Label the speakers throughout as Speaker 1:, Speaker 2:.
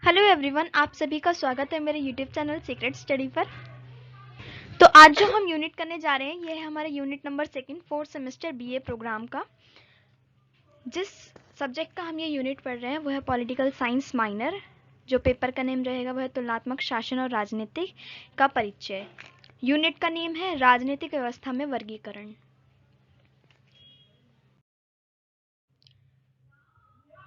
Speaker 1: Hello everyone, आप सभी का स्वागत है मेरे यूट्यूब चैनल सीक्रेट स्टडी पर। तो आज जो हम यूनिट करने जा रहे हैं ये है हमारा unit number second fourth semester BA program का। जिस सब्जेक्ट का हम ये यूनिट पढ़ रहे हैं वो है पॉलिटिकल साइंस माइनर। जो पेपर का नेम रहेगा वह है तुलनात्मक शासन और राजनीति का परिचय। यूनिट का नेम है राजनीतिक व्यवस्था में वर्गीकरण।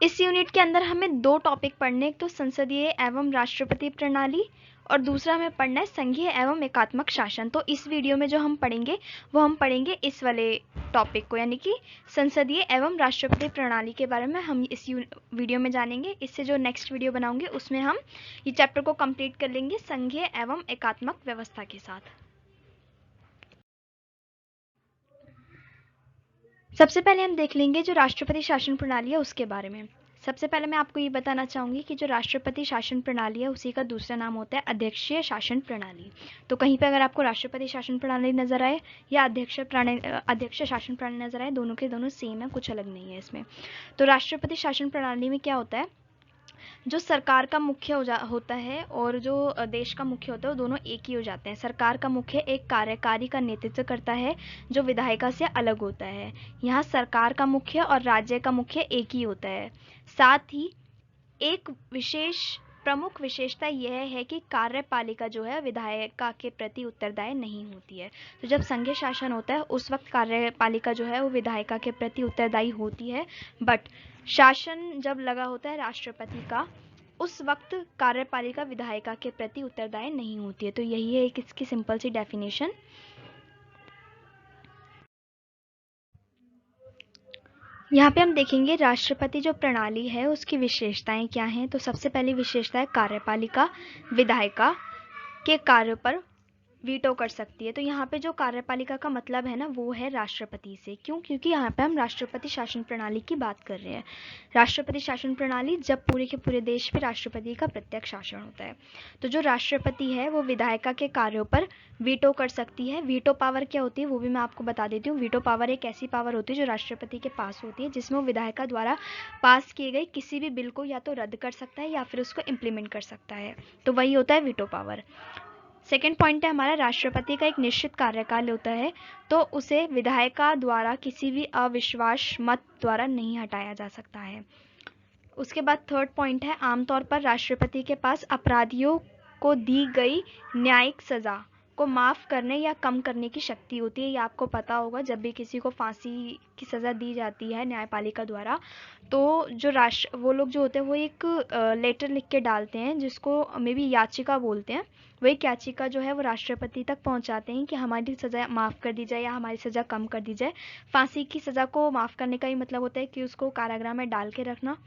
Speaker 1: इस यूनिट के अंदर हमें दो टॉपिक पढ़ने, एक तो संसदीय एवं राष्ट्रपति प्रणाली और दूसरा हमें पढ़ना है संघीय एवं एकात्मक शासन। तो इस वीडियो में जो हम पढ़ेंगे वो हम पढ़ेंगे इस वाले टॉपिक को, यानी कि संसदीय एवं राष्ट्रपति प्रणाली के बारे में हम इस वीडियो में जानेंगे। इससे जो नेक्स्ट वीडियो बनाऊंगे उसमें हम ये चैप्टर को कंप्लीट कर लेंगे संघीय एवं एकात्मक व्यवस्था के साथ। सबसे पहले हम देख लेंगे जो राष्ट्रपति शासन प्रणाली है उसके बारे में। सबसे पहले मैं आपको ये बताना चाहूंगी कि जो राष्ट्रपति शासन प्रणाली है उसी का दूसरा नाम होता है अध्यक्षीय शासन प्रणाली। तो कहीं पे अगर आपको राष्ट्रपति शासन प्रणाली नजर आए या अध्यक्ष शासन प्रणाली नजर आए, दोनों के दोनों सेम है, कुछ अलग नहीं है इसमें। तो राष्ट्रपति शासन प्रणाली में क्या होता है, जो सरकार का मुख्य होता है और जो देश का मुख्य होता है वो दोनों एक ही हो जाते हैं। सरकार का मुख्य एक कार्यकारी का नेतृत्व करता है जो विधायिका से अलग होता है। यहाँ सरकार का मुख्य और राज्य का मुख्य एक ही होता है। साथ ही एक प्रमुख विशेषता यह है कि कार्यपालिका जो है विधायिका के प्रति उत्तरदायी नहीं होती है। तो जब संघीय शासन होता है उस वक्त कार्यपालिका जो है वो विधायिका के प्रति उत्तरदायी होती है, बट शासन जब लगा होता है राष्ट्रपति का उस वक्त कार्यपालिका विधायिका के प्रति उत्तरदायी नहीं होती है। तो यही है एक इसकी सिंपल सी डेफिनेशन। यहाँ पे हम देखेंगे राष्ट्रपति जो प्रणाली है उसकी विशेषताएं क्या हैं। तो सबसे पहली विशेषता है कार्यपालिका विधायिका के कार्यों पर वीटो कर सकती है। तो यहाँ पे जो कार्यपालिका का मतलब है ना वो है राष्ट्रपति से। क्यों? क्योंकि यहाँ पे हम राष्ट्रपति शासन प्रणाली की बात कर रहे हैं। राष्ट्रपति शासन प्रणाली जब पूरे के पूरे देश पे राष्ट्रपति का प्रत्यक्ष शासन होता है। तो जो राष्ट्रपति है वो विधायिका के कार्यों पर वीटो कर सकती है। वीटो पावर क्या होती है वो भी मैं आपको बता देती हूँ। वीटो पावर एक ऐसी पावर होती है जो राष्ट्रपति के पास होती है, जिसमें वो विधायिका द्वारा पास किए गए किसी भी बिल को या तो रद्द कर सकता है या फिर उसको इम्प्लीमेंट कर सकता है। तो वही होता है वीटो पावर। सेकेंड पॉइंट है हमारा, राष्ट्रपति का एक निश्चित कार्यकाल होता है तो उसे विधायिका द्वारा किसी भी अविश्वास मत द्वारा नहीं हटाया जा सकता है। उसके बाद थर्ड पॉइंट है, आमतौर पर राष्ट्रपति के पास अपराधियों को दी गई न्यायिक सजा को माफ करने या कम करने की शक्ति होती है। ये आपको पता होगा, जब भी किसी को फांसी की सजा दी जाती है न्यायपालिका द्वारा तो जो वो लोग जो होते हैं वो एक लेटर लिख के डालते हैं जिसको मे बी याचिका बोलते हैं। वो एक याचिका जो है वो राष्ट्रपति तक पहुंचाते हैं कि हमारी सजा माफ कर दी जाए या हमारी सजा कम कर दी जाए। फांसी की सजा को माफ करने का ही मतलब होता है कि उसको कारागृह में डाल के रखना।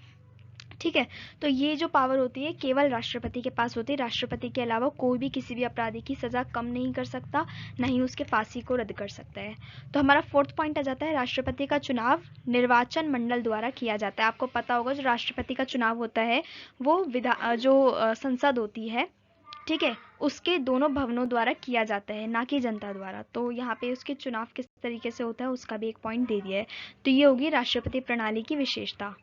Speaker 1: ठीक है, तो ये जो पावर होती है केवल राष्ट्रपति के पास होती है। राष्ट्रपति के अलावा कोई भी किसी भी अपराधी की सजा कम नहीं कर सकता, ना ही उसके फांसी को रद्द कर सकता है। तो हमारा फोर्थ पॉइंट आ जाता है, राष्ट्रपति का चुनाव निर्वाचन मंडल द्वारा किया जाता है। आपको पता होगा जो राष्ट्रपति का चुनाव होता है वो संसद होती है, ठीक है, उसके दोनों भवनों द्वारा किया जाता है, ना कि जनता द्वारा। तो यहाँ पे उसके चुनाव किस तरीके से होता है उसका भी एक पॉइंट दे दिया है। तो ये होगी राष्ट्रपति प्रणाली की विशेषता।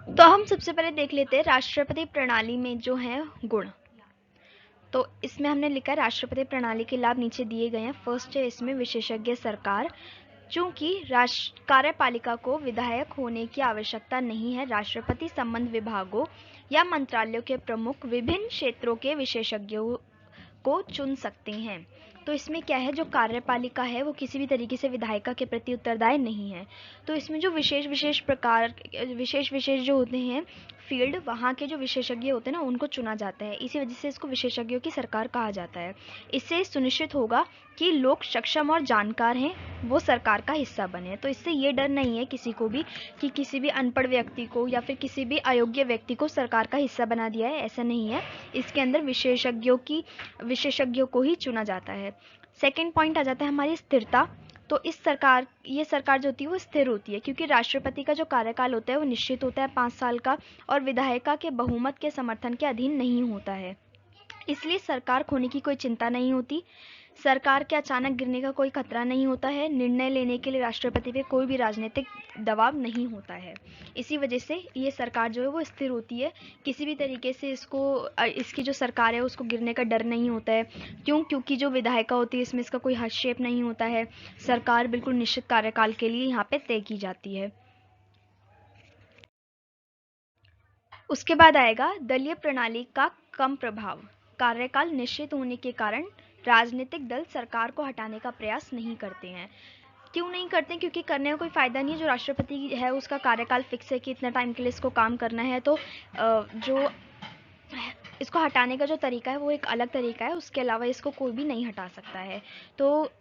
Speaker 1: तो हम सबसे पहले देख लेते हैं राष्ट्रपति प्रणाली में जो है गुण। तो इसमें हमने लिखा है राष्ट्रपति प्रणाली के लाभ नीचे दिए गए हैं। फर्स्ट है इसमें विशेषज्ञ सरकार। चूंकि कार्यपालिका को विधायक होने की आवश्यकता नहीं है, राष्ट्रपति संबंध विभागों या मंत्रालयों के प्रमुख विभिन्न क्षेत्रों के विशेषज्ञों को चुन सकते हैं। तो इसमें क्या है, जो कार्यपालिका है वो किसी भी तरीके से विधायिका के प्रति उत्तरदायी नहीं है। तो इसमें जो विशेष जो होते हैं फील्ड, वहाँ के जो विशेषज्ञ होते हैं ना उनको चुना जाता है। इसी वजह से इसको विशेषज्ञों की सरकार कहा जाता है। इससे सुनिश्चित होगा कि लोग सक्षम और जानकार हैं वो सरकार का हिस्सा बने। तो इससे ये डर नहीं है किसी को भी कि किसी भी अनपढ़ व्यक्ति को या फिर किसी भी अयोग्य व्यक्ति को सरकार का हिस्सा बना दिया है, ऐसा नहीं है। इसके अंदर विशेषज्ञों को ही चुना जाता है। सेकेंड पॉइंट आ जाता है हमारी स्थिरता। तो ये सरकार जो होती है वो स्थिर होती है, क्योंकि राष्ट्रपति का जो कार्यकाल होता है वो निश्चित होता है 5 साल का और विधायिका के बहुमत के समर्थन के अधीन नहीं होता है। इसलिए सरकार खोने की कोई चिंता नहीं होती। सरकार के अचानक गिरने का कोई खतरा नहीं होता है। निर्णय लेने के लिए राष्ट्रपति पे कोई भी राजनीतिक दबाव नहीं होता है। इसी वजह से ये सरकार जो है वो स्थिर होती है। किसी भी तरीके से इसकी जो सरकार है उसको गिरने का डर नहीं होता है। क्यों? क्योंकि जो विधायिका होती है इसमें इसका कोई हस्तक्षेप नहीं होता है। सरकार बिल्कुल निश्चित कार्यकाल के लिए यहाँ पे तय की जाती है। उसके बाद आएगा दलीय प्रणाली का कम प्रभाव। कार्यकाल निश्चित होने के कारण राजनीतिक दल सरकार को हटाने का प्रयास नहीं करते हैं। क्यों नहीं करते? क्योंकि करने का कोई फायदा नहीं है। जो राष्ट्रपति है उसका कार्यकाल फिक्स है कि इतना टाइम के लिए इसको काम करना है, तो जो इसको हटाने का जो तरीका है वो एक अलग तरीका है, उसके अलावा इसको कोई भी नहीं हटा सकता है। तो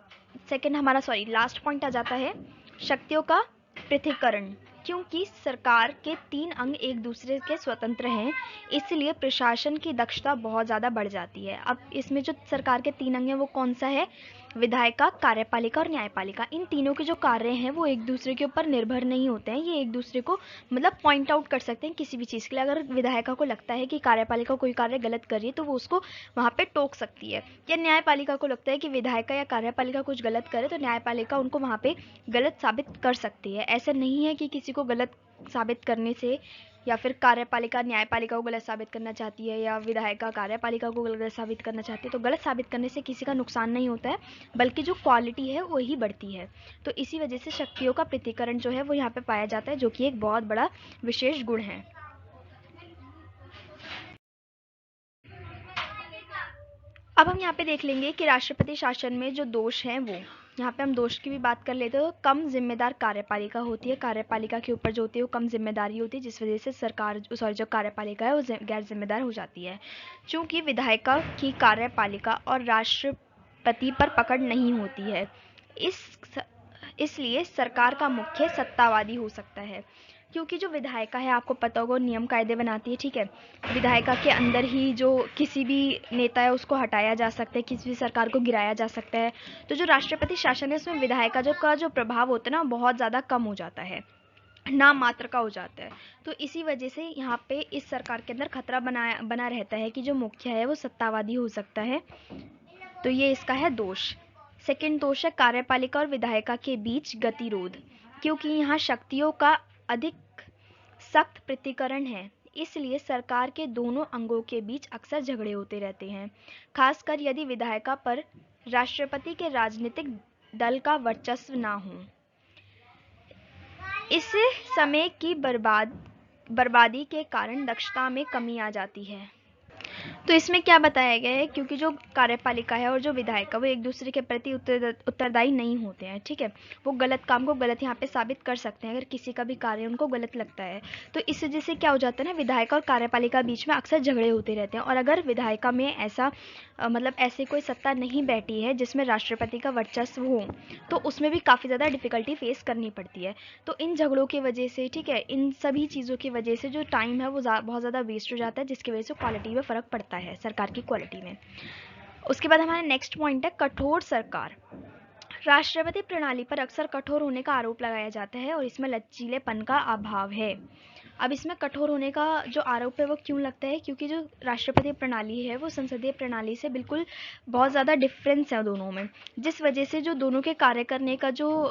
Speaker 1: लास्ट पॉइंट आ जाता है शक्तियों का पृथक्करण। क्योंकि सरकार के 3 अंग एक दूसरे के स्वतंत्र हैं, इसलिए प्रशासन की दक्षता बहुत ज़्यादा बढ़ जाती है। अब इसमें जो सरकार के 3 अंग हैं वो कौन सा है? विधायिका, कार्यपालिका और न्यायपालिका। इन तीनों के जो कार्य हैं वो एक दूसरे के ऊपर निर्भर नहीं होते हैं। ये एक दूसरे को मतलब पॉइंट आउट कर सकते हैं किसी भी चीज़ के लिए। अगर विधायिका को लगता है कि कार्यपालिका कोई कार्य गलत कर रही है तो वो उसको वहाँ पे टोक सकती है, या न्यायपालिका को लगता है कि विधायिका या कार्यपालिका कुछ गलत करे तो न्यायपालिका उनको वहाँ पे गलत साबित कर सकती है। ऐसा नहीं है कि किसी को गलत साबित करने से, या फिर कार्यपालिका न्यायपालिका को गलत साबित करना चाहती है या विधायिका कार्यपालिका को गलत साबित करना चाहती है, तो गलत साबित करने से किसी का नुकसान नहीं होता है, बल्कि जो क्वालिटी है वही बढ़ती है। तो इसी वजह से शक्तियों का पृथक्करण जो है वो यहाँ पे पाया जाता है, जो कि एक बहुत बड़ा विशेष गुण है। अब हम यहाँ पे देख लेंगे कि राष्ट्रपति शासन में जो दोष हैं वो, यहाँ पे हम दोष की भी बात कर लेते हैं। तो कम जिम्मेदार कार्यपालिका होती है। कार्यपालिका के ऊपर जो होती है वो कम जिम्मेदारी होती है, जिस वजह से जो कार्यपालिका है वो गैर जिम्मेदार हो जाती है। चूंकि विधायिका की कार्यपालिका और राष्ट्रपति पर पकड़ नहीं होती है, इसलिए सरकार का मुख्य सत्तावादी हो सकता है। क्योंकि जो विधायिका है आपको पता होगा नियम कायदे बनाती है, ठीक है। विधायिका के अंदर ही जो किसी भी नेता है उसको हटाया जा सकता है, किसी भी सरकार को गिराया जा सकता है। तो जो राष्ट्रपति शासन है उसमें विधायिका का जो प्रभाव होता है ना बहुत ज़्यादा कम हो जाता है, नाम मात्र का हो जाता है। तो इसी वजह से यहाँ पे इस सरकार के अंदर खतरा बना रहता है कि जो मुख्य है वो सत्तावादी हो सकता है। तो ये इसका है दोष। सेकंड दोष है कार्यपालिका और विधायिका के बीच गतिरोध। क्योंकि यहाँ शक्तियों का अधिक सख्त पृथक्करण है, इसलिए सरकार के दोनों अंगों के बीच अक्सर झगड़े होते रहते हैं, खासकर यदि विधायिका पर राष्ट्रपति के राजनीतिक दल का वर्चस्व ना हो। इस समय की बर्बादी के कारण दक्षता में कमी आ जाती है। तो इसमें क्या बताया गया है? क्योंकि जो कार्यपालिका है और जो विधायिका वो एक दूसरे के प्रति उत्तरदायी नहीं होते हैं, ठीक है। वो गलत काम को गलत यहाँ पे साबित कर सकते हैं अगर किसी का भी कार्य उनको गलत लगता है। तो इस वजह से क्या हो जाता है ना, विधायिका और कार्यपालिका बीच में अक्सर झगड़े होते रहते हैं। और अगर विधायिका में ऐसा मतलब ऐसी कोई सत्ता नहीं बैठी है जिसमें राष्ट्रपति का वर्चस्व हो, तो उसमें भी काफ़ी ज़्यादा डिफिकल्टी फेस करनी पड़ती है। तो इन झगड़ों की वजह से, ठीक है, इन सभी चीज़ों की वजह से जो टाइम है वो बहुत ज़्यादा वेस्ट हो जाता है, जिसकी वजह से क्वालिटी में फ़र्क पड़ता है, सरकार की क्वालिटी में। उसके बाद हमारा नेक्स्ट पॉइंट है कठोर सरकार। राष्ट्रपति प्रणाली पर अक्सर कठोर होने का आरोप लगाया जाता है और इसमें लचीलेपन का अभाव है। अब इसमें कठोर होने का जो आरोप है वो क्यों लगता है? क्योंकि जो राष्ट्रपति प्रणाली है वो संसदीय प्रणाली से बिल्कुल बहुत ज़्यादा डिफरेंस है दोनों में, जिस वजह से जो दोनों के कार्य करने का जो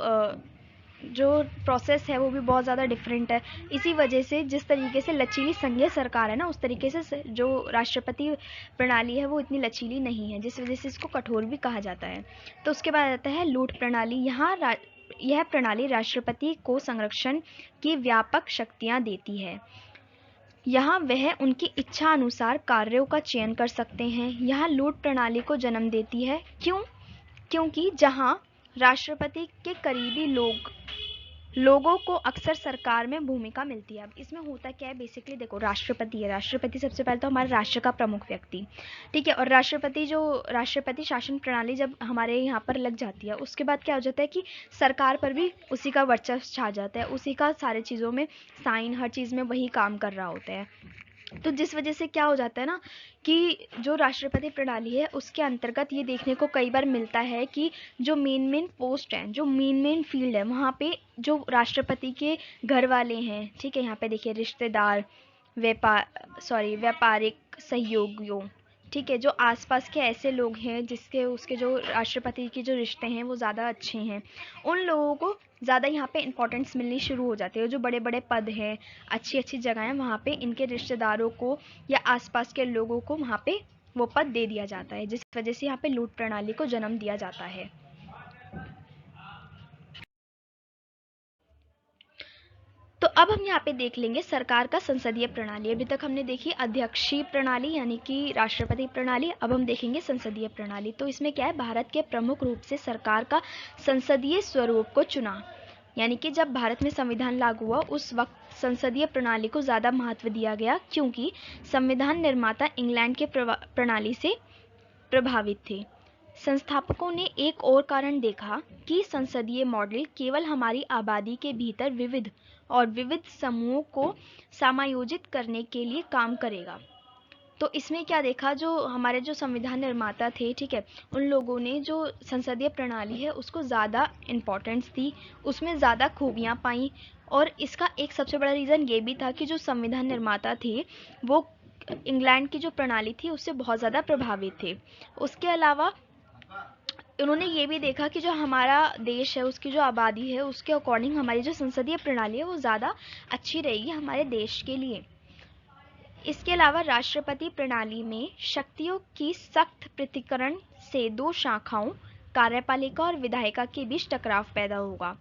Speaker 1: प्रोसेस है वो भी बहुत ज़्यादा डिफरेंट है। इसी वजह से जिस तरीके से लचीली संघीय सरकार है ना, उस तरीके से जो राष्ट्रपति प्रणाली है वो इतनी लचीली नहीं है, जिस वजह से इसको कठोर भी कहा जाता है। तो उसके बाद आता है लूट प्रणाली। यह प्रणाली राष्ट्रपति को संरक्षण की व्यापक शक्तियां देती है। यहाँ वह उनकी इच्छा अनुसार कार्यों का चयन कर सकते हैं। यहाँ लूट प्रणाली को जन्म देती है। क्यों? क्योंकि जहाँ राष्ट्रपति के करीबी लोगों को अक्सर सरकार में भूमिका मिलती है। अब इसमें होता क्या है, बेसिकली देखो, राष्ट्रपति है, राष्ट्रपति सबसे पहले तो हमारे राष्ट्र का प्रमुख व्यक्ति, ठीक है। और राष्ट्रपति शासन प्रणाली जब हमारे यहाँ पर लग जाती है, उसके बाद क्या हो जाता है कि सरकार पर भी उसी का वर्चस्व छा जाता है, उसी का सारे चीज़ों में साइन, हर चीज़ में वही काम कर रहा होता है। तो जिस वजह से क्या हो जाता है ना कि जो राष्ट्रपति प्रणाली है उसके अंतर्गत ये देखने को कई बार मिलता है कि जो मेन पोस्ट हैं, जो मेन फील्ड है, वहाँ पे जो राष्ट्रपति के घर वाले हैं, ठीक है, यहाँ पे देखिए रिश्तेदार, व्यापारिक सहयोगियों, ठीक है, जो आसपास के ऐसे लोग हैं जिसके उसके जो राष्ट्रपति के जो रिश्ते हैं वो ज़्यादा अच्छे हैं, उन लोगों को ज़्यादा यहाँ पे इम्पोर्टेंस मिलनी शुरू हो जाती है। जो बड़े बड़े पद हैं, अच्छी अच्छी जगह हैं, वहाँ पे इनके रिश्तेदारों को या आसपास के लोगों को वहाँ पे वो पद दे दिया जाता है, जिस वजह से यहाँ पे लूट प्रणाली को जन्म दिया जाता है। तो अब हम यहाँ पे देख लेंगे सरकार का संसदीय प्रणाली। अभी तक हमने देखी अध्यक्षीय प्रणाली यानी कि राष्ट्रपति प्रणाली, अब हम देखेंगे संसदीय प्रणाली। तो इसमें क्या है, भारत के प्रमुख रूप से सरकार का संसदीय स्वरूप को चुना, यानी कि जब भारत में संविधान लागू हुआ उस वक्त संसदीय प्रणाली को ज़्यादा महत्व दिया गया, क्योंकि संविधान निर्माता इंग्लैंड के प्रणाली से प्रभावित थे। संस्थापकों ने एक और कारण देखा कि संसदीय मॉडल केवल हमारी आबादी के भीतर विविध समूहों को समायोजित करने के लिए काम करेगा। तो इसमें क्या देखा, जो हमारे जो संविधान निर्माता थे, ठीक है, उन लोगों ने जो संसदीय प्रणाली है उसको ज़्यादा इम्पोर्टेंस दी, उसमें ज़्यादा खूबियाँ पाई। और इसका एक सबसे बड़ा रीज़न ये भी था कि जो संविधान निर्माता थे वो इंग्लैंड की जो प्रणाली थी उससे बहुत ज़्यादा प्रभावित थे। उसके अलावा उन्होंने ये भी देखा कि जो हमारा देश है उसकी जो आबादी है उसके अकॉर्डिंग हमारी जो संसदीय प्रणाली है वो ज़्यादा अच्छी रहेगी हमारे देश के लिए। इसके अलावा राष्ट्रपति प्रणाली में शक्तियों की सख्त पृथक्करण से दो शाखाओं कार्यपालिका और विधायिका के बीच टकराव पैदा होगा,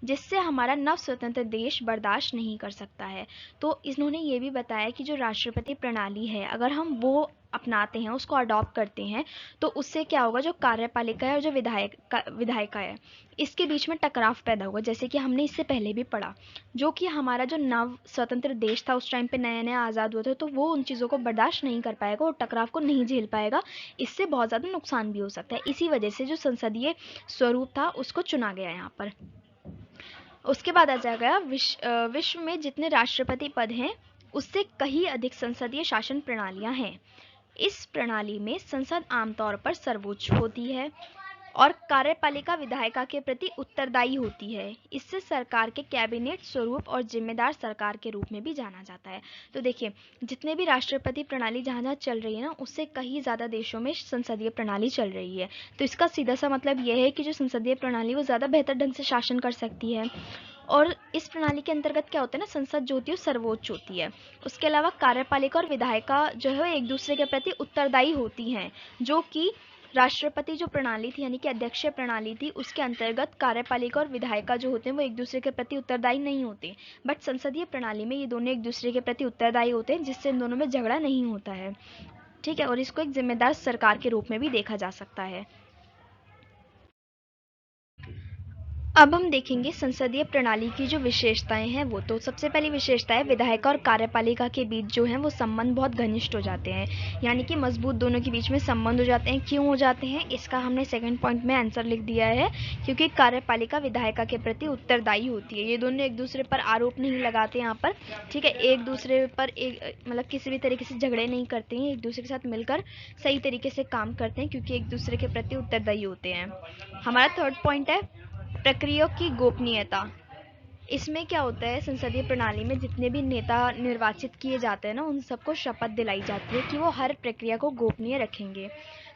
Speaker 1: जिससे हमारा नव स्वतंत्र देश बर्दाश्त नहीं कर सकता है। तो इन्होंने ये भी बताया कि जो राष्ट्रपति प्रणाली है अगर हम वो अपनाते हैं, उसको अडॉप्ट करते हैं, तो उससे क्या होगा, जो कार्यपालिका है और जो विधायिका है इसके बीच में टकराव पैदा होगा, जैसे कि हमने इससे पहले भी पढ़ा। जो कि हमारा जो नव स्वतंत्र देश था उस टाइम पे नया नया आज़ाद हुआ था, तो वो उन चीज़ों को बर्दाश्त नहीं कर पाएगा और टकराव को नहीं झेल पाएगा, इससे बहुत ज़्यादा नुकसान भी हो सकता है। इसी वजह से जो संसदीय स्वरूप था उसको चुना गया यहाँ पर। उसके बाद आ जाएगा विश्व में जितने राष्ट्रपति पद हैं उससे कहीं अधिक संसदीय शासन प्रणालियां हैं। इस प्रणाली में संसद आमतौर पर सर्वोच्च होती है और कार्यपालिका विधायिका के प्रति उत्तरदायी होती है। इससे सरकार के कैबिनेट स्वरूप और जिम्मेदार सरकार के रूप में भी जाना जाता है। तो देखिए, जितने भी राष्ट्रपति प्रणाली जहाँ जहाँ चल रही है ना, उससे कहीं ज़्यादा देशों में संसदीय प्रणाली चल रही है। तो इसका सीधा सा मतलब यह है कि जो संसदीय प्रणाली वो ज़्यादा बेहतर ढंग से शासन कर सकती है। और इस प्रणाली के अंतर्गत क्या होता है ना, संसद जो होती है सर्वोच्च होती है। उसके अलावा कार्यपालिका और विधायिका जो है एक दूसरे के प्रति उत्तरदायी होती हैं, जो कि राष्ट्रपति जो प्रणाली थी यानी कि अध्यक्षीय प्रणाली थी उसके अंतर्गत कार्यपालिका और विधायिका जो होते हैं वो एक दूसरे के प्रति उत्तरदायी नहीं होते। बट संसदीय प्रणाली में ये दोनों एक दूसरे के प्रति उत्तरदायी होते हैं, जिससे इन दोनों में झगड़ा नहीं होता है। ठीक है, और इसको एक जिम्मेदार सरकार के रूप में भी देखा जा सकता है। अब हम देखेंगे संसदीय प्रणाली की जो विशेषताएं हैं वो। तो सबसे पहली विशेषता है विधायिका और कार्यपालिका के बीच जो है वो संबंध बहुत घनिष्ठ हो जाते हैं, यानी कि मजबूत दोनों के बीच में संबंध हो जाते हैं। क्यों हो जाते हैं, इसका हमने सेकंड पॉइंट में आंसर लिख दिया है, क्योंकि कार्यपालिका विधायिका के प्रति उत्तरदायी होती है। ये दोनों एक दूसरे पर आरोप नहीं लगाते यहाँ पर, ठीक है, एक दूसरे पर मतलब किसी भी तरीके से झगड़े नहीं करते हैं, एक दूसरे के साथ मिलकर सही तरीके से काम करते हैं, क्योंकि एक दूसरे के प्रति उत्तरदायी होते हैं। हमारा थर्ड पॉइंट है प्रक्रिया की गोपनीयता। इसमें क्या होता है, संसदीय प्रणाली में जितने भी नेता निर्वाचित किए जाते हैं ना, उन सबको शपथ दिलाई जाती है कि वो हर प्रक्रिया को गोपनीय रखेंगे।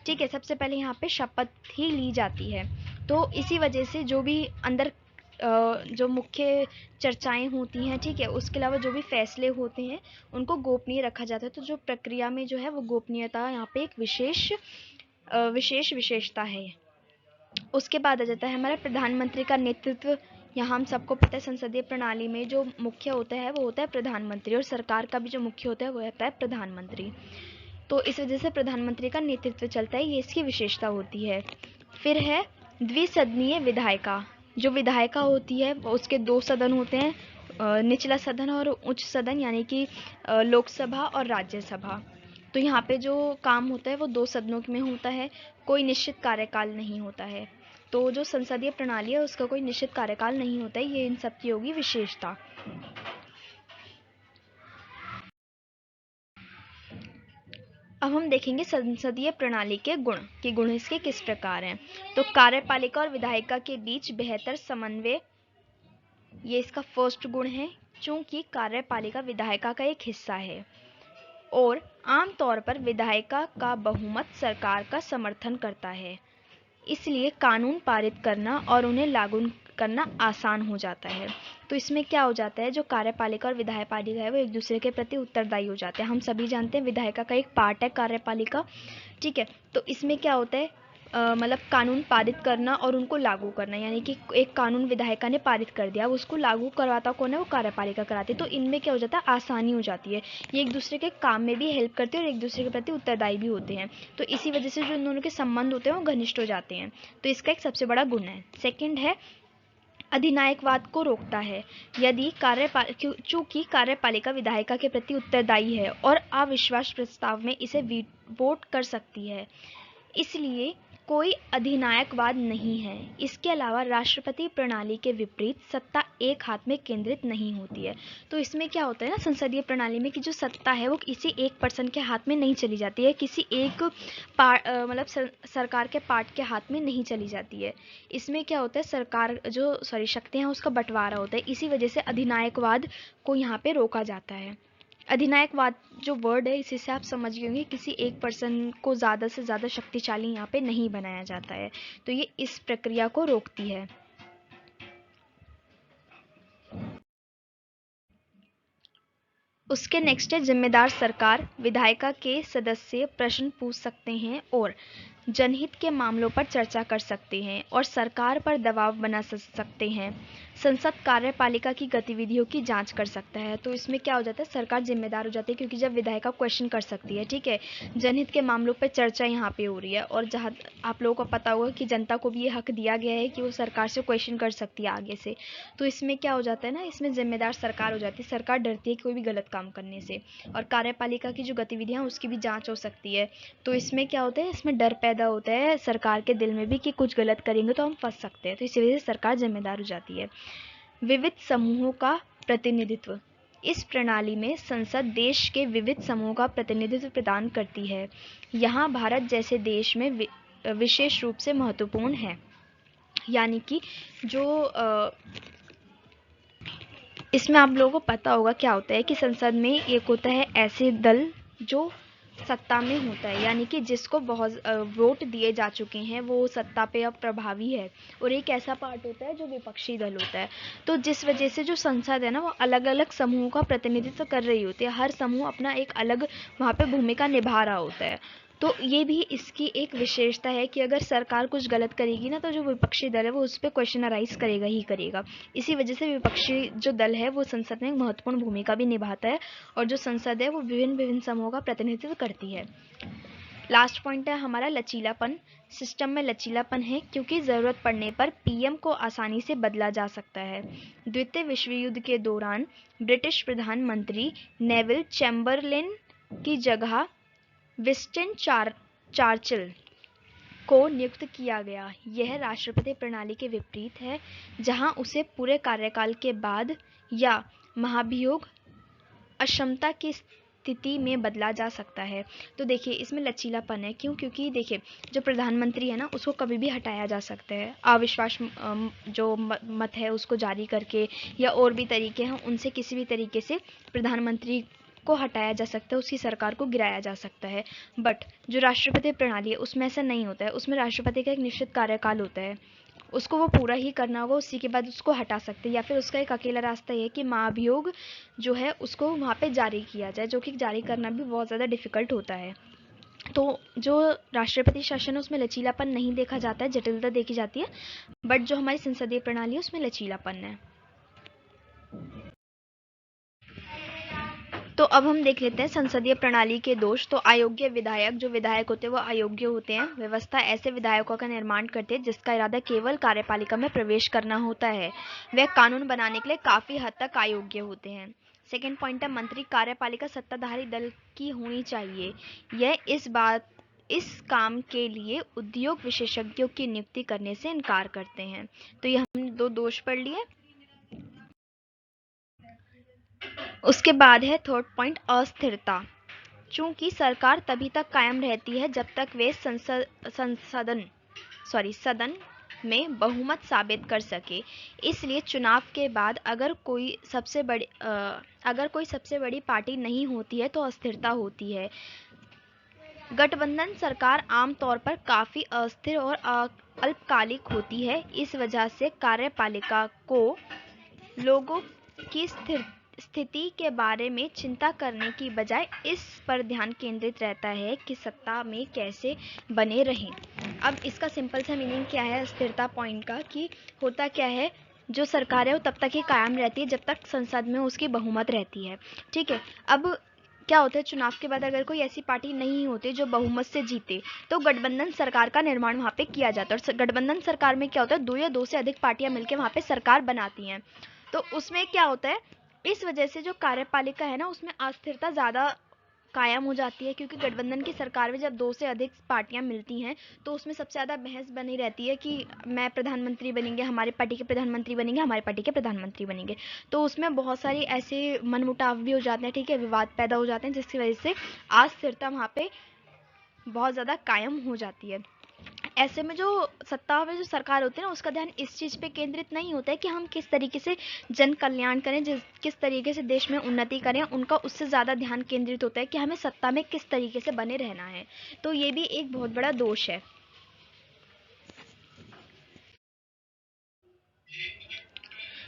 Speaker 1: ठीक है, सबसे पहले यहाँ पे शपथ ही ली जाती है। तो इसी वजह से जो भी अंदर जो मुख्य चर्चाएं होती हैं, ठीक है, उसके अलावा जो भी फैसले होते हैं उनको गोपनीय रखा जाता है। तो जो प्रक्रिया में जो है वो गोपनीयता यहाँ पे एक विशेष विशेषता है। उसके बाद आ जाता है हमारा प्रधानमंत्री का नेतृत्व। यहाँ हम सबको पता है संसदीय प्रणाली में जो मुख्य होता है वो होता है प्रधानमंत्री, और सरकार का भी जो मुख्य होता है वो होता है प्रधानमंत्री। तो इस वजह से प्रधानमंत्री का नेतृत्व चलता है, ये इसकी विशेषता होती है। फिर है द्विसदनीय विधायिका। जो विधायिका होती है उसके दो सदन होते हैं, निचला सदन और उच्च सदन, यानी कि लोकसभा और राज्यसभा। तो यहाँ पे जो काम होता है वो दो सदनों में होता है, कोई निश्चित कार्यकाल नहीं होता है। तो जो संसदीय प्रणाली है उसका कोई निश्चित कार्यकाल नहीं होता है, ये इन सब की होगी विशेषता। अब हम देखेंगे संसदीय प्रणाली के गुण कि गुण इसके किस प्रकार हैं। तो कार्यपालिका और विधायिका के बीच बेहतर समन्वय, ये इसका फर्स्ट गुण है, चूंकि कार्यपालिका विधायिका का एक हिस्सा है। और आमतौर पर विधायिका का बहुमत सरकार का समर्थन करता है, इसलिए कानून पारित करना और उन्हें लागू करना आसान हो जाता है। तो इसमें क्या हो जाता है, जो कार्यपालिका और विधायपालिका है वो एक दूसरे के प्रति उत्तरदायी हो जाते हैं। हम सभी जानते हैं विधायिका का एक पार्ट है कार्यपालिका, ठीक है। तो इसमें क्या होता है, मतलब कानून पारित करना और उनको लागू करना, यानी कि एक कानून विधायिका ने पारित कर दिया, उसको लागू करवाता कौन है, वो कार्यपालिका कराती है। तो इनमें क्या हो जाता है, आसानी हो जाती है, ये एक दूसरे के काम में भी हेल्प करते हैं और एक दूसरे के प्रति उत्तरदायी भी होते हैं। तो इसी वजह से जो इन दोनों के संबंध होते हैं वो घनिष्ठ हो जाते हैं। तो इसका एक सबसे बड़ा गुण है। सेकेंड है, अधिनायकवाद को रोकता है। यदि चूंकि कार्यपालिका विधायिका के प्रति उत्तरदायी है और अविश्वास प्रस्ताव में इसे वोट कर सकती है, इसलिए कोई अधिनायकवाद नहीं है। इसके अलावा राष्ट्रपति प्रणाली के विपरीत सत्ता एक हाथ में केंद्रित नहीं होती है। तो इसमें क्या होता है ना, संसदीय प्रणाली में कि जो सत्ता है वो किसी एक पर्सन के हाथ में नहीं चली जाती है, किसी एक मतलब सरकार के पार्ट के हाथ में नहीं चली जाती है। इसमें क्या होता है, सरकार जो शक्तियाँ हैं उसका बंटवारा होता है। इसी वजह से अधिनायकवाद को यहाँ पे रोका जाता है। अधिनायकवाद जो वर्ड है इसी से आप समझ गए होंगे, किसी एक पर्सन को ज़्यादा से ज़्यादा शक्तिशाली यहाँ पे नहीं बनाया जाता है। तो ये इस प्रक्रिया को रोकती है। उसके नेक्स्ट है जिम्मेदार सरकार। विधायिका के सदस्य प्रश्न पूछ सकते हैं और जनहित के मामलों पर चर्चा कर सकते हैं और सरकार पर दबाव बना सकते हैं। संसद कार्यपालिका की गतिविधियों की जांच कर सकता है। तो इसमें क्या हो जाता है, सरकार जिम्मेदार हो जाती है, क्योंकि जब विधायिका क्वेश्चन कर सकती है, ठीक है, जनहित के मामलों पर चर्चा यहाँ पे हो रही है, और जहाँ आप लोगों को पता होगा कि जनता को भी ये हक दिया गया है कि वो सरकार से क्वेश्चन कर सकती है आगे से। तो इसमें क्या हो जाता है ना, इसमें जिम्मेदार सरकार हो जाती है, सरकार डरती है कोई भी गलत काम करने से, और कार्यपालिका की जो गतिविधियाँ उसकी भी जाँच हो सकती है। तो इसमें क्या होता है, इसमें डर पैदा होता है सरकार के दिल में भी कि कुछ गलत करेंगे तो हम फंस सकते हैं। तो इसी वजह से सरकार जिम्मेदार हो जाती है। विविध समूहों का प्रतिनिधित्व। इस प्रणाली में संसद देश के विविध समूहों का प्रतिनिधित्व प्रदान करती है। यहाँ भारत जैसे देश में विशेष रूप से महत्वपूर्ण है। यानी कि जो इसमें आप लोगों को पता होगा क्या होता है कि संसद में एक होता है ऐसे दल जो सत्ता में होता है, यानी कि जिसको बहुत वोट दिए जा चुके हैं, वो सत्ता पे अब प्रभावी है, और एक ऐसा पार्ट होता है जो विपक्षी दल होता है। तो जिस वजह से जो संसद है ना, वो अलग अलग समूहों का प्रतिनिधित्व कर रही होती है, हर समूह अपना एक अलग वहाँ पे भूमिका निभा रहा होता है। तो ये भी इसकी एक विशेषता है कि अगर सरकार कुछ गलत करेगी ना, तो जो विपक्षी दल है वो उस पर क्वेश्चन अराइज करेगा ही करेगा। इसी वजह से विपक्षी जो दल है वो संसद में एक महत्वपूर्ण भूमिका भी निभाता है, और जो संसद है वो विभिन्न विभिन्न समूहों का प्रतिनिधित्व करती है। लास्ट पॉइंट है हमारा लचीलापन। सिस्टम में लचीलापन है क्योंकि ज़रूरत पड़ने पर पीएम को आसानी से बदला जा सकता है। द्वितीय विश्व युद्ध के दौरान ब्रिटिश प्रधानमंत्री नेविल चैम्बरलेन की जगह विंस्टन चर्चिल को नियुक्त किया गया। यह राष्ट्रपति प्रणाली के विपरीत है, जहां उसे पूरे कार्यकाल के बाद या महाभियोग अक्षमता की स्थिति में बदला जा सकता है। तो देखिए इसमें लचीलापन है, क्यों, क्योंकि देखिए जो प्रधानमंत्री है ना, उसको कभी भी हटाया जा सकता है, अविश्वास जो मत है उसको जारी करके, या और भी तरीके हैं, उनसे किसी भी तरीके से प्रधानमंत्री को हटाया जा सकता है, उसकी सरकार को गिराया जा सकता है। बट जो राष्ट्रपति प्रणाली है उसमें ऐसा नहीं होता है। उसमें राष्ट्रपति का एक निश्चित कार्यकाल होता है, उसको वो पूरा ही करना होगा, उसी के बाद उसको हटा सकते हैं, या फिर उसका एक अकेला रास्ता ये है कि महाभियोग जो है उसको वहाँ पे जारी किया जाए, जो कि जारी करना भी बहुत ज़्यादा डिफ़िकल्ट होता है। तो जो राष्ट्रपति शासन है उसमें लचीलापन नहीं देखा जाता है, जटिलता देखी जाती है, बट जो हमारी संसदीय प्रणाली है उसमें लचीलापन है। तो अब हम देख लेते हैं संसदीय प्रणाली के दोष। तो अयोग्य विधायक, जो विधायक होते हैं वो अयोग्य होते हैं। व्यवस्था ऐसे विधायकों का निर्माण करती है जिसका इरादा केवल कार्यपालिका में प्रवेश करना होता है। वे कानून बनाने के लिए काफ़ी हद तक अयोग्य होते हैं। सेकेंड पॉइंट है मंत्री कार्यपालिका सत्ताधारी दल की होनी चाहिए। यह इस काम के लिए उद्योग विशेषज्ञों की नियुक्ति करने से इनकार करते हैं। तो ये हमने दो दोष पढ़ लिए। उसके बाद है थर्ड पॉइंट अस्थिरता। चूंकि सरकार तभी तक कायम रहती है जब तक वे सदन में बहुमत साबित कर सके। इसलिए चुनाव के बाद अगर कोई सबसे बड़ी पार्टी नहीं होती है तो अस्थिरता होती है। गठबंधन सरकार आमतौर पर काफी अस्थिर और अल्पकालिक होती है। इस वजह से कार्यपालिका को लोगों की स्थिति के बारे में चिंता करने की बजाय इस पर ध्यान केंद्रित रहता है कि सत्ता में कैसे बने रहें। अब इसका सिंपल सा मीनिंग क्या है अस्थिरता पॉइंट का, कि होता क्या है, जो सरकार है वो तब तक ही कायम रहती है जब तक संसद में उसकी बहुमत रहती है। ठीक है, अब क्या होता है, चुनाव के बाद अगर कोई ऐसी पार्टी नहीं होती जो बहुमत से जीते तो गठबंधन सरकार का निर्माण वहाँ पे किया जाता है। और गठबंधन सरकार में क्या होता है, 2 या 2 से अधिक पार्टियां मिलकर वहाँ पे सरकार बनाती हैं। तो उसमें क्या होता है, इस वजह से जो कार्यपालिका है ना उसमें अस्थिरता ज़्यादा कायम हो जाती है, क्योंकि गठबंधन की सरकार में जब 2 से अधिक पार्टियां मिलती हैं तो उसमें सबसे ज़्यादा बहस बनी रहती है कि मैं प्रधानमंत्री बनेंगे, हमारी पार्टी के प्रधानमंत्री बनेंगे, हमारी पार्टी के प्रधानमंत्री बनेंगे। तो उसमें बहुत सारी ऐसे मनमुटाव भी हो जाते हैं, ठीक है, विवाद पैदा हो जाते हैं, जिसकी वजह से अस्थिरता वहाँ पे बहुत ज़्यादा कायम हो जाती है। ऐसे में जो सत्ता में जो सरकार होती है ना उसका ध्यान इस चीज़ पे केंद्रित नहीं होता है कि हम किस तरीके से जन कल्याण करें, किस तरीके से देश में उन्नति करें, उनका उससे ज़्यादा ध्यान केंद्रित होता है कि हमें सत्ता में किस तरीके से बने रहना है। तो ये भी एक बहुत बड़ा दोष है।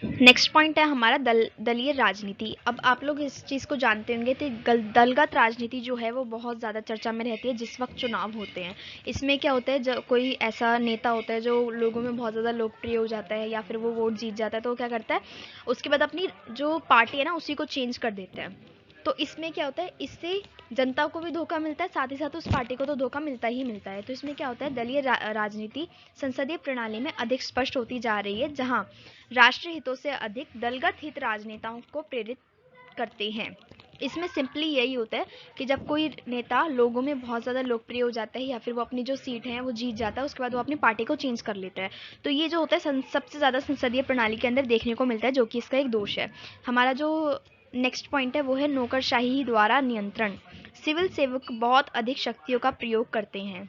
Speaker 1: नेक्स्ट पॉइंट है हमारा दलीय राजनीति। अब आप लोग इस चीज़ को जानते होंगे तो दलगत राजनीति जो है वो बहुत ज़्यादा चर्चा में रहती है जिस वक्त चुनाव होते हैं। इसमें क्या होता है, जब कोई ऐसा नेता होता है जो लोगों में बहुत ज़्यादा लोकप्रिय हो जाता है या फिर वो वोट जीत जाता है तो वो क्या करता है, उसके बाद अपनी जो पार्टी है ना उसी को चेंज कर देता है। तो इसमें क्या होता है, इससे जनता को भी धोखा मिलता है, साथ ही साथ उस पार्टी को तो धोखा मिलता ही मिलता है। तो इसमें क्या होता है, दलीय राजनीति संसदीय प्रणाली में अधिक स्पष्ट होती जा रही है, जहां राष्ट्रीय हितों से अधिक दलगत हित राजनेताओं को प्रेरित करते हैं। इसमें सिंपली यही होता है कि जब कोई नेता लोगों में बहुत ज़्यादा लोकप्रिय हो जाता है या फिर वो अपनी जो सीट है वो जीत जाता है, उसके बाद वो अपनी पार्टी को चेंज कर लेता है। तो ये जो होता है सबसे ज़्यादा संसदीय प्रणाली के अंदर देखने को मिलता है, जो कि इसका एक दोष है। हमारा जो नेक्स्ट पॉइंट है वो है नौकरशाही द्वारा नियंत्रण। सिविल सेवक बहुत अधिक शक्तियों का प्रयोग करते हैं।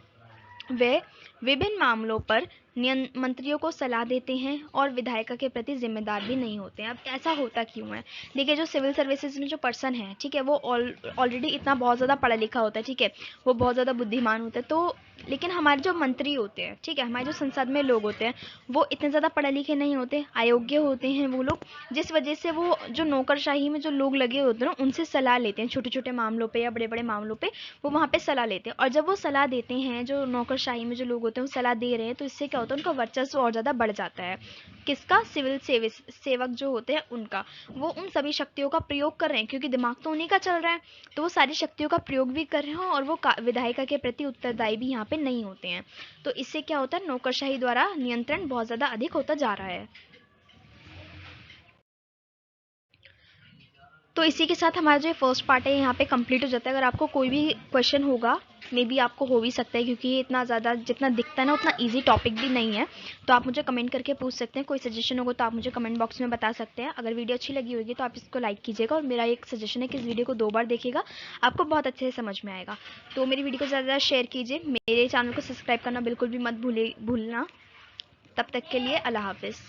Speaker 1: वे विभिन्न मामलों पर मंत्रियों को सलाह देते हैं और विधायिका के प्रति जिम्मेदार भी नहीं होते हैं। अब ऐसा होता क्यों है, देखिए जो सिविल सर्विसेज में जो पर्सन है, ठीक है, वो ऑलरेडी इतना बहुत ज़्यादा पढ़ा लिखा होता है, ठीक है, वो बहुत ज़्यादा बुद्धिमान होता है। तो लेकिन हमारे जो मंत्री होते हैं, ठीक है, हमारे जो संसद में लोग होते हैं वो इतने ज़्यादा पढ़े लिखे नहीं होते, अयोग्य होते हैं वो लोग, जिस वजह से वो जो नौकरशाही में जो लोग लगे होते हैं ना उनसे सलाह लेते हैं, छोटे छोटे मामलों पे या बड़े बड़े मामलों पे वो वहाँ पे सलाह लेते हैं। और जब वो सलाह देते हैं, जो नौकरशाही में जो लोग होते हैं वो सलाह दे रहे हैं, तो इससे क्या होता है, उनका वर्चस्व और ज़्यादा बढ़ जाता है। किसका, सिविल सेवक जो होते हैं उनका। वो उन सभी शक्तियों का प्रयोग कर रहे हैं क्योंकि दिमाग तो उन्हीं का चल रहा है, तो वो सारी शक्तियों का प्रयोग भी कर रहे हैं और वो विधायिका के प्रति उत्तरदायी भी यहाँ पे नहीं होते हैं। तो इससे क्या होता है, नौकरशाही द्वारा नियंत्रण बहुत ज़्यादा अधिक होता जा रहा है। तो इसी के साथ हमारा जो फर्स्ट पार्ट है यहाँ पे कंप्लीट हो जाता है। अगर आपको कोई भी क्वेश्चन होगा, मे बी आपको हो भी सकता है क्योंकि ये इतना ज़्यादा जितना दिखता है ना उतना इजी टॉपिक भी नहीं है, तो आप मुझे कमेंट करके पूछ सकते हैं। कोई सजेशन होगा तो आप मुझे कमेंट बॉक्स में बता सकते हैं। अगर वीडियो अच्छी लगी होगी तो आप इसको लाइक कीजिएगा और मेरा एक सजेशन है कि इस वीडियो को 2 बार देखिएगा, आपको बहुत अच्छे से समझ में आएगा। तो मेरी वीडियो को ज़्यादा शेयर कीजिए, मेरे चैनल को सब्सक्राइब करना बिल्कुल भी मत भूलना। तब तक के लिए अल्लाह हाफिज़।